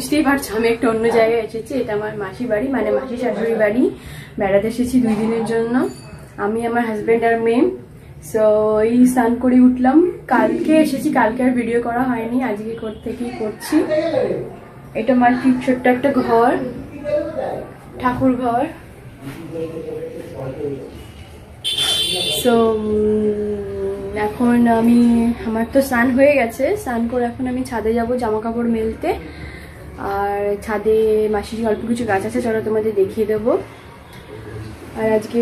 বুঝতেই পারছো আমি একটা অন্য জায়গায় এসেছি। এটা আমার মাসির বাড়ি, মানে মাসি শাশুড়ি বাড়ি। বেড়াতে এসেছি 2 দিনের জন্য, আমি আমার হাজবেন্ড আর মেয়ে। সো এই স্নান করে উঠলাম, কালকে এসেছি, কালকে আর ভিডিও করা হয়নি, আজকে থেকেই করছি। এটা মাসির ছোট্ট একটা ঘর, ঠাকুর ঘর। সো এখন আমার তো স্নান হয়ে গেছে, স্নান করে এখন আমি ছাদে যাব জামা কাপড় মেলতে। আর ছাদে মাসির অল্প কিছু গাছ আছে, চলো তোমাদের দেখিয়ে দেবো। আর আজকে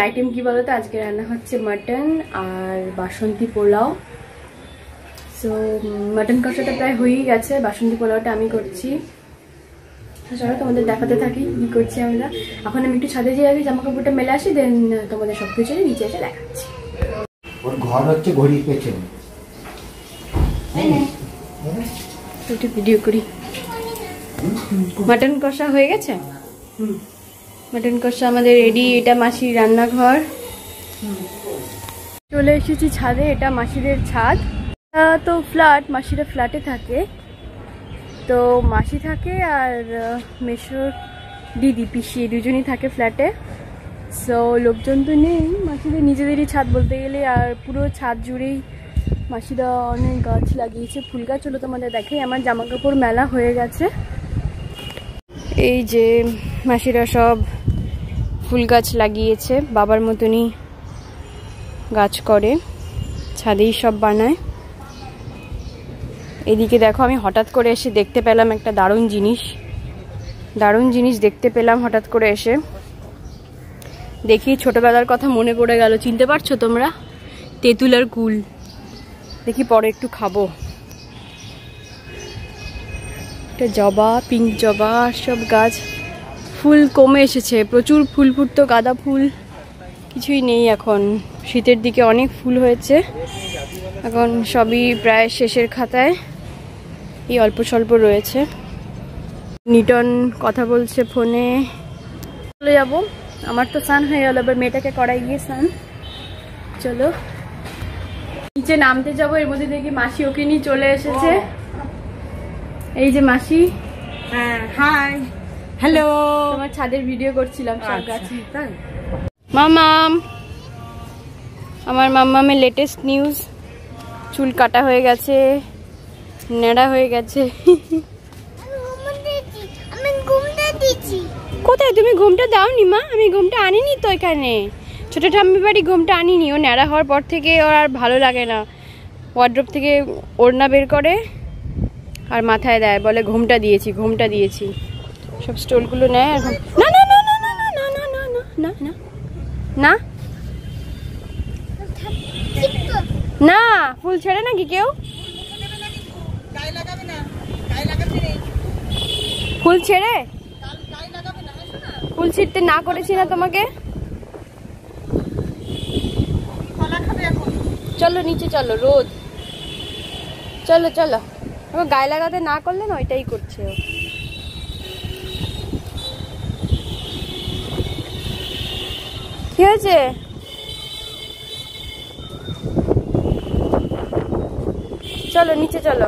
আইটেম কি বলো তো, আজকে রান্না হচ্ছে মাটন আর বাসন্তী পোলাও। সো মাটন কষাটা প্রায় হয়েই গেছে, বাসন্তী পোলাওটা আমি করছি। চলো তোমাদের দেখাতে থাকি কি করছি আমরা। এখন আমি একটু ছাদে যেয়ে জামা কাপড়টা মেলে আসি, দেন তোমাদের সবকিছু নিচে এসে দেখাচ্ছি। ওর ঘর হচ্ছে ঘড়ির পেছনে। একটু ভিডিও করি। মাটন কষা হয়ে গেছে, মাটন কষা আমাদের রেডি। এটা মাসির রান্নাঘর। চলে এসেছি ছাদে, এটা মাসিদের ছাদ। তো ফ্ল্যাট, মাসিরা ফ্ল্যাটে থাকে, তো মাসি থাকে আর মেশোর দিদি পিসি দুজনই থাকে ফ্ল্যাটে। সো লোকজন তো নেই, মাসিদের নিজেদেরই ছাদ বলতে গেলে। আর পুরো ছাদ জুড়েই মাসিরা অনেক গাছ লাগিয়েছে, ফুল গাছ। হলো তোমাদের দেখে আমার জামা কাপড় মেলা হয়ে গেছে। এই যে মাসিরা সব ফুল গাছ লাগিয়েছে, বাবার মতনই গাছ করে, ছাদেই সব বানায়। এদিকে দেখো, আমি হঠাৎ করে এসে দেখতে পেলাম একটা দারুণ জিনিস দেখতে পেলাম হঠাৎ করে এসে। দেখি ছোটবেলার কথা মনে পড়ে গেল। চিনতে পারছো তোমরা? তেঁতুল আর কুল। দেখি পরে একটু খাবো। এটা জবা, পিঙ্ক জবা, সব গাছ। ফুল কমে এসেছে, প্রচুর ফুল ফুটতো, গাঁদা ফুল কিছুই নেই এখন। শীতের দিকে অনেক ফুল হয়েছে, এখন সবই প্রায় শেষের খাতায়, এই অল্প স্বল্প রয়েছে। নিটন কথা বলছে ফোনে। চলে যাবো, আমার তো স্নান হয়ে গেল, এবার মেয়েটাকে করাই গিয়ে স্নান। চলো নিচে নামতে যাবো। এর মধ্যে দেখি মাসি ওকে নিয়ে চলে এসেছে। এই যে মাসি। হ্যাঁ, হাই, হ্যালো। তোমার ছাদের ভিডিও করছিলাম সব গাছে। মামাম, আমার মামামের লেটেস্ট নিউজ, চুল কাটা হয়ে গেছে, নেড়া হয়ে গেছে। কোথায় তুমি ঘুমটা দাওনি মা? আমি ঘুমটা আনিনি তো এখানে, ছোট ঠাম্মির বাড়ি ঘুমটা আনিনি। ও নেড়া হওয়ার পর থেকে ওর আর ভালো লাগে না, ওয়ার্ড্রোব থেকে ওড়না বের করে আর মাথায় দেয়, বলে ঘুমটা দিয়েছি। সব স্টোলগুলো নেয় আর না না না না না না না না না না না না, ফুল ছেড়ে নাকি কেউ? ফুল ছেড়ে? ফুল ছিঁড়তে না করেছি না তোমাকে? চলো নিচে চলো, রোদ। চলো চলো, গায়ে লাগাতে না করলে না, ওইটাই করছে ও। কি হয়েছে? চলো নিচে চলো।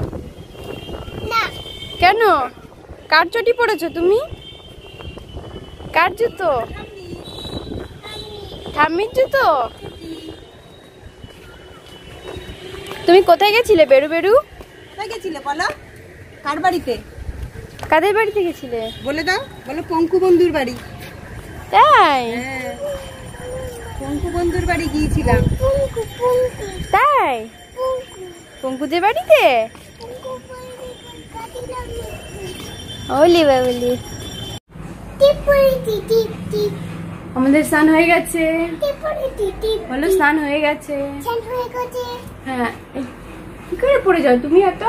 কেন? কার চটি পড়েছো তুমি? কার জুতো? ঠাম্মির জুতো? তুমি কোথায় গেছিলে বেরু? কোথায় গেছিলে বলো? কার বাড়িতে? কাদের বাড়িতে গেছিলে বলে দাও। বলো পঙ্কু বন্ধুর বাড়ি। তাই? পঙ্কু বন্ধুর বাড়ি গিয়েছিলাম। তাই? পঙ্কুদের বাড়িতে? ওলি বাবলি। আমাদের স্নান হয়ে গেছে। বলো স্নান হয়ে গেছে। হ্যাঁ, কি করে পড়ে যাও তুমি? এত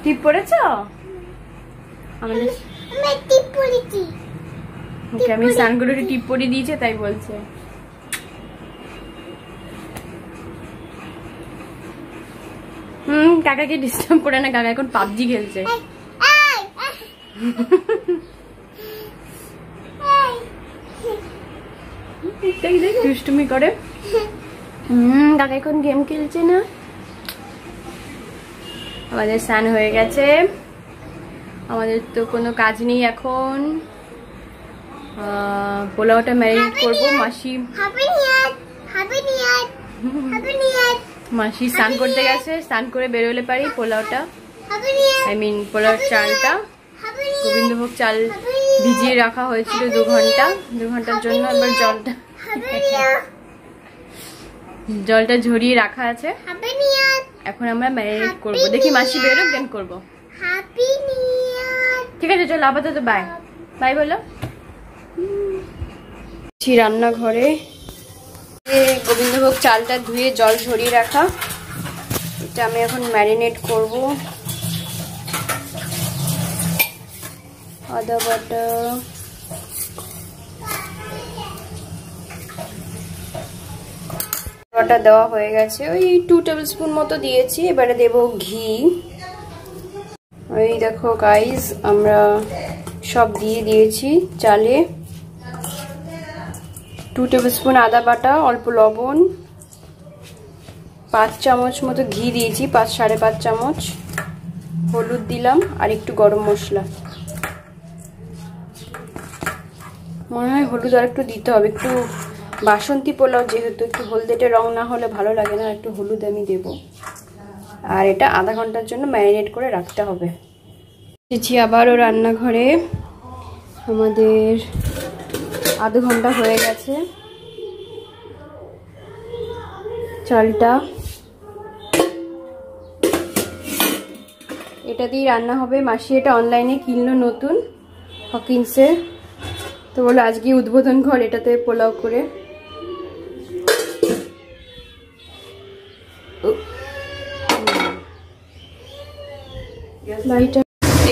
টিপ পড়েছ? আমাদের ওকে, আমি স্নান করে টিপ পরে দিয়েছে তাই বলছে। কাকাকে ডিস্টার্ব করে না, কাকা এখন পাবজি খেলছে। দুষ্টুমি করে। কাকা এখন গেম খেলছে না। আমাদের স্নান হয়ে গেছে, আমাদের তো কোনো কাজ নেই এখন। পোলাওটা ম্যারিনেট করবো। মাসি স্নান করতে গেছে, স্নান করে বেরোলে পারি পোলাওটা, পোলাওর চালটা, গোবিন্দভোগ চাল ভিজিয়ে রাখা হয়েছিল 2 ঘন্টার জন্য। এবার জলটা ঝরিয়ে রাখা আছে, এখন আমরা ম্যারিনেট করবো। দেখি মাসি বেরোক দেন করবো। ঠিক আছে চল, আপাতত বাই বাই বলো। রান্নাঘরে গোবিন্দভোগ চালটা ধুয়ে জল ঝরিয়ে রাখা, এটা আমি এখন ম্যারিনেট করব। আদা বাটা, বাটা দেওয়া হয়ে গেছে, ওই 2 টেবিল স্পুন মতো দিয়েছি। এবারে দেব ঘি। এই দেখো গাইস, আমরা সব দিয়ে দিয়েছি চালে। 2 টেবিল স্পুন আদা বাটা, অল্প লবণ, 5 চামচ মতো ঘি দিয়েছি, 5-5.5 চামচ হলুদ দিলাম, আর একটু গরম মশলা। মনে হয় হলুদ আর একটু দিতে হবে, একটু বাসন্তী পোলাও যেহেতু, একটু হলদেটে রং না হলে ভালো লাগে না, একটু হলুদ আমি দেব। আর এটা আধা ঘন্টার জন্য ম্যারিনেট করে রাখতে হবে। এসেছি আবারও রান্নাঘরে, আমাদের আধা ঘন্টা হয়ে গেছে। চালটা এটা দিয়ে রান্না হবে। মাসি এটা অনলাইনে কিনলো নতুন, হকিন্সের, তো বলো আজকে উদ্বোধন ঘর এটাতে পোলাও করে।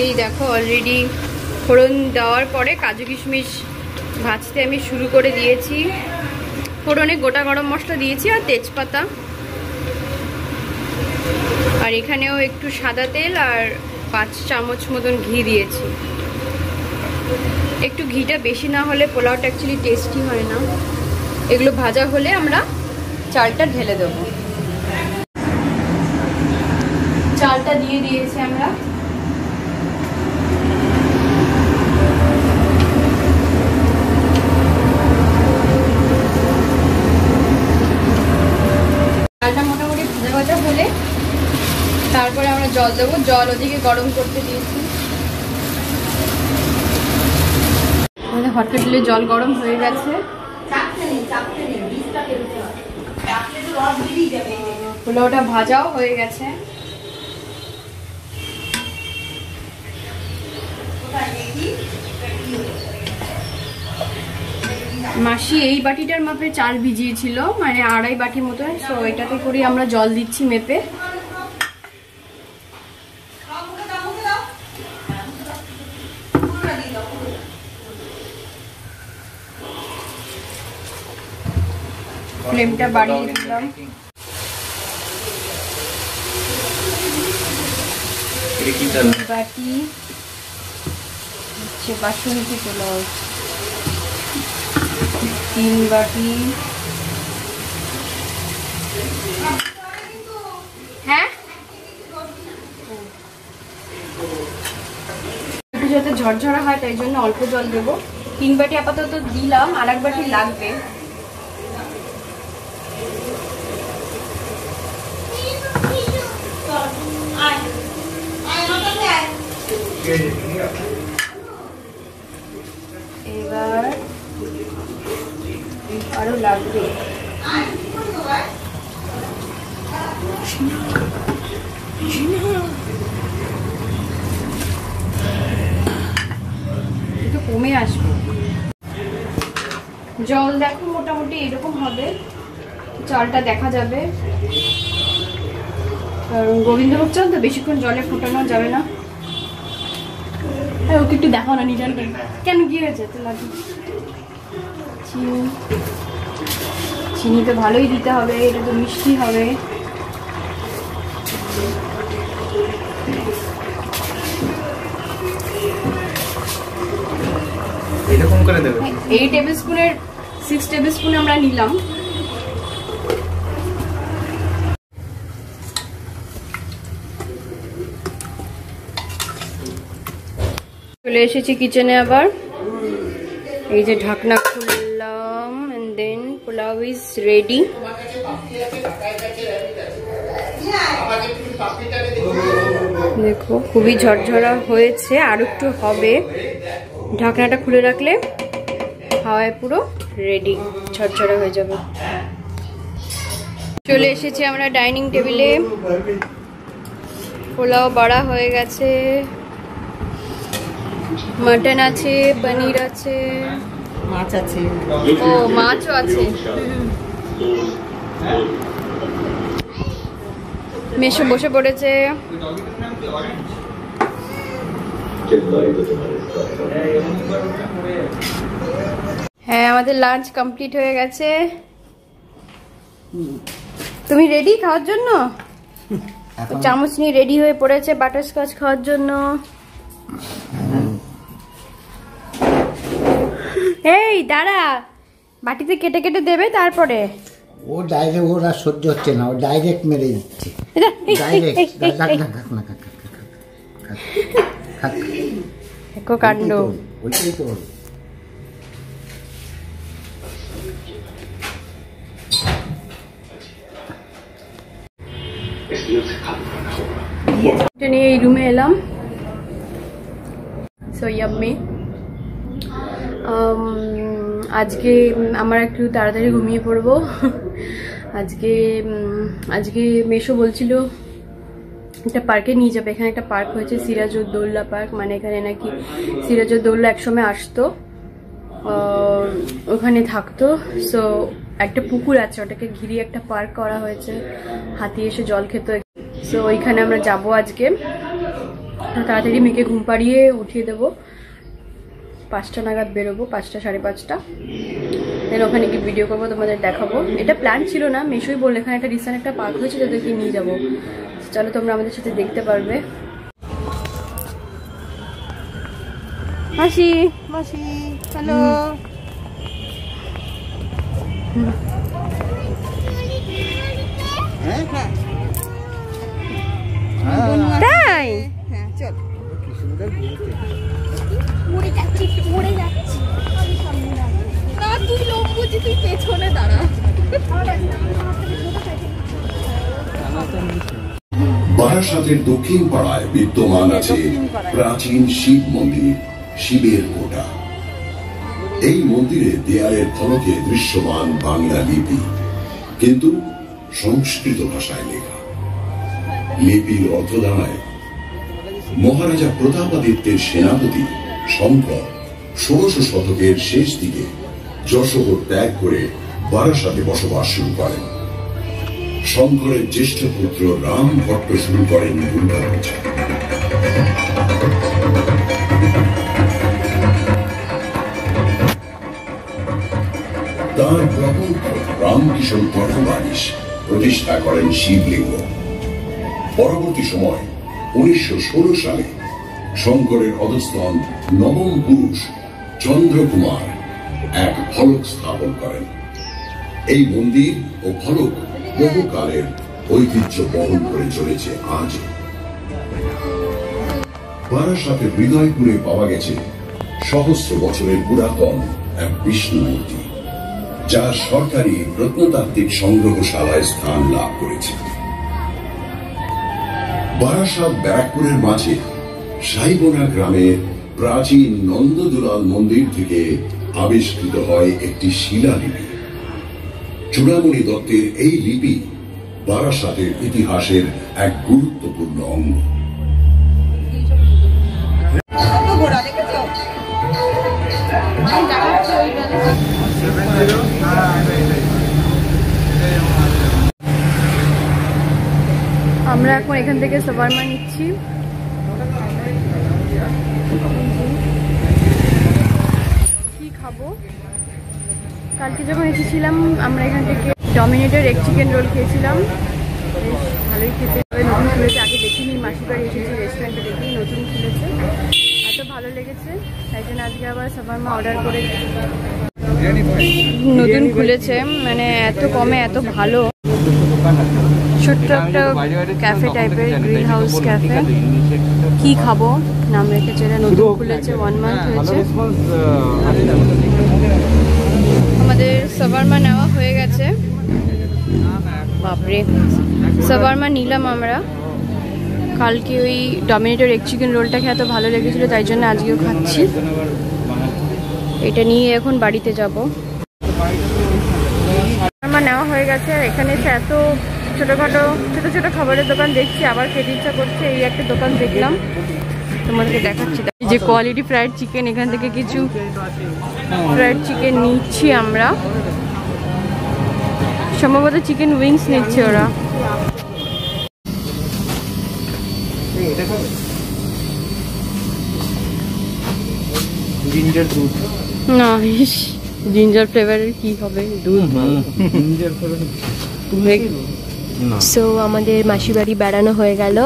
এই দেখো অলরেডি ফোড়ন দেওয়ার পরে কাজু কিশমিশ ভাজতে আমি শুরু করে দিয়েছি। ফোড়নে গোটা গরম মশলা দিয়েছি আর তেজপাতা, আর এখানেও একটু সাদা তেল আর 5 চামচ মতন ঘি দিয়েছি। একটু ঘিটা বেশি না হলে পোলাওটা অ্যাকচুয়ালি টেস্টি হয় না। এগুলো ভাজা হলে আমরা চালটা ঢেলে দেব। চালটা দিয়ে দিয়েছি আমরা। চালটা মোটামুটি ভাজা ভাজা হলে তারপরে আমরা জল দেবো। জল ওদিকে গরম করতে দিয়েছি। আমাদের হট কেটলে জল গরম হয়ে গেছে। পোলাওটা ভাজাও হয়ে গেছে। মাসি এই বাটিটার মাপে চাল ভিজিয়েছিল, মানে 2.5 বাটি মতো, তো এটাতে করে আমরা জল দিচ্ছি মেপে। ফ্লেমটা বাড়িয়ে দিলাম। বাটি হচ্ছে বাসন্তী পোলাও, 3 বাটি। হ্যাঁ একটু যাতে ঝরঝরা হয় তাই জন্য অল্প জল দেবো। 3 বাটি আপাতত দিলাম, আর 1 বাটি লাগবে। এবার আরো লাগবে। একটু কমে আসবে। জল দেখো মোটামুটি এরকম হবে, চালটা দেখা যাবে। কারণ গোবিন্দভোগ চাল তো বেশিক্ষণ জলে ফোটানো যাবে না। ওকে একটু দেখাও না নিজের কেন কি হয়েছে তো লাগে। চিনি তো ভালোই দিতে হবে, এটা তো মিষ্টি হবে। এরকম করে দেবে। 8 টেবিল স্পুনের 6 টেবিল স্পুন আমরা নিলাম। চলে এসেছি কিচেনে আবার। এই যে ঢাকনা খুললাম and then pulao is ready. দেখো খুবই ঝরঝরা হয়েছে, আর একটু হবে। ঢাকনাটা খুলে রাখলে হাওয়ায় পুরো রেডি, ঝরঝরা হয়ে যাবে। চলে এসেছি আমরা ডাইনিং টেবিলে। পোলাও বাড়া হয়ে গেছে, মটন আছে, পনির আছে, মাছ আছে, ও মাছও আছে। মেশো বসে পড়েছে। হ্যাঁ, আমাদের লাঞ্চ কমপ্লিট হয়ে গেছে। তুমি রেডি খাওয়ার জন্য? চামচ নিয়ে রেডি হয়ে পড়েছে বাটারস্কচ খাওয়ার জন্য। এই দাঁড়া, বাটিতে কেটে কেটে দেবে তারপরে। ও ডাইরেক্ট, ওরা সহ্য হচ্ছে না, ও ডাইরেক্ট মেরে দিচ্ছে। কাণ্ড। ওইটাই তো। নিয়ে এই রুমে এলাম। So yummy. আজকে আমার একটু তাড়াতাড়ি ঘুমিয়ে পড়বো। আজকে মেশো বলছিল একটা পার্কে নিয়ে যাবে। এখানে একটা পার্ক হয়েছে, সিরাজউদ্দৌলা পার্ক। মানে এখানে নাকি সিরাজউদ্দৌলা একসময় আসতো, ওখানে থাকতো। সো একটা পুকুর আছে, ওটাকে ঘিরে একটা পার্ক করা হয়েছে, হাতি এসে জল খেত। সো ওইখানে আমরা যাবো আজকে। তাড়াতাড়ি মেয়েকে ঘুম পাড়িয়ে উঠিয়ে দেবো, 5টা নাগাদ বেরোবো, 5টা 5:30। দেন ওখানে গিয়ে ভিডিও করবো, তোমাদের দেখাবো। এটা প্ল্যান ছিল না, মেশোই বললে এখানে একটা রিসেন্ট একটা পার্ক হয়েছে, তাদেরকে নিয়ে যাবো। চলো তোমরা আমাদের সাথে দেখতে পারবে। মাসি, মাসি হ্যালো। তাই হ্যাঁ চল। উড়ে যাচ্ছি না, তুই লোক বুঝি, তুই পেছনে দাঁড়া। বারাসাতের দক্ষিণ পাড়ায় বিদ্যমান আছে প্রাচীন শিব মন্দির, শিবের কোটা। এই মন্দিরে দেয়ালের ফলকে দৃশ্যমান বাংলা লিপি, কিন্তু সংস্কৃত ভাষায় লেখা। লিপির অর্থ দাঁড়ায়, মহারাজা প্রতাপাদিত্যের সেনাপতি শঙ্কর 16শ শতকের শেষ দিকে যশোহর ত্যাগ করে বারাসাতে বসবাস শুরু করেন। শঙ্করের জ্যেষ্ঠ পুত্র রাম ভট্ট শুরু করেন দুর্গাপূজা। তার প্রপৌত্র রামকিশোর কঠোবারিশ প্রতিষ্ঠা করেন শিবলিঙ্গ। পরবর্তী সময় 1916 সালে শঙ্করের অধস্তন নবম পুরুষ চন্দ্রকুমার এক ফলক স্থাপন করেন। এই মন্দির ও ফলক বহুকালের ঐতিহ্য বহন করে চলেছে আজ। বারাসাতের হৃদয়পুরে পাওয়া গেছে সহস্র বছরের পুরাতন এক বিষ্ণু মূর্তি, যা সরকারি প্রত্নতাত্ত্বিক সংগ্রহশালায় স্থান লাভ করেছে। বারাসাত ব্যারাকপুরের মাঝে সাইবোনা গ্রামের প্রাচীন নন্দদুলাল মন্দির থেকে আবিষ্কৃত হয় একটি শিলালিপি। চূড়ামণি দত্তের এই লিপি বারাসাতের ইতিহাসের এক গুরুত্বপূর্ণ অঙ্গ। আমরা এখন এখান থেকে সবারমা নিচ্ছি। কি খাবো? কালকে যখন এসেছিলাম আমরা এখান থেকে ডমিনেটের এগ চিকেন রোল খেয়েছিলাম, বেশ ভালোই খেতে। নতুন খুলেছে, আগে দেখিনি, মাসির বাড়ি এসেছি রেস্টুরেন্টে দেখি নতুন খুলেছে, এত ভালো লেগেছে, তাই জন্য আজকে আবার সবারমা অর্ডার করে নতুন খুলেছে, মানে এত কমে এত ভালো। ছোট্ট একটা ক্যাফে টাইপের, গ্রিন হাউস ক্যাফে। কি খাবো নাম রেখেছে, এটা নতুন খুলেছে, 1 মান্থ হয়েছে। আমাদের সাভারমা নেওয়া হয়ে গেছে। বাপরে, সাভারমা নিলাম আমরা। কালকে ওই ডমিনেটর এগ চিকেন রোলটা খেয়ে এত ভালো লেগেছিলো, তাই জন্য আজকেও খাচ্ছি। এটা নিয়ে এখন বাড়িতে যাব। আমার নেওয়া হয়ে গেছে। এখানে এসে এত ছোটোখাটো ছোট খাবারের দোকান দেখছি, আবার খেতে ইচ্ছা করছে। এই একটা দোকান দেখলাম, তোমাদেরকে দেখাচ্ছি। যে কোয়ালিটি ফ্রাইড চিকেন, এখান থেকে কিছু ফ্রাইড চিকেন নিচ্ছি আমরা। সম্ভবত চিকেন উইংস নিচ্ছে ওরা। জিঞ্জার দুধ না, জিঞ্জার ফ্লেভারের কি হবে দুধ? সো আমাদের মাসি বাড়ি বেড়ানো হয়ে গেল।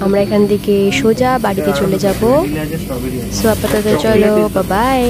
আমরা এখান থেকে সোজা বাড়িতে চলে যাব। সো আপাতত চলো, বাই বাই।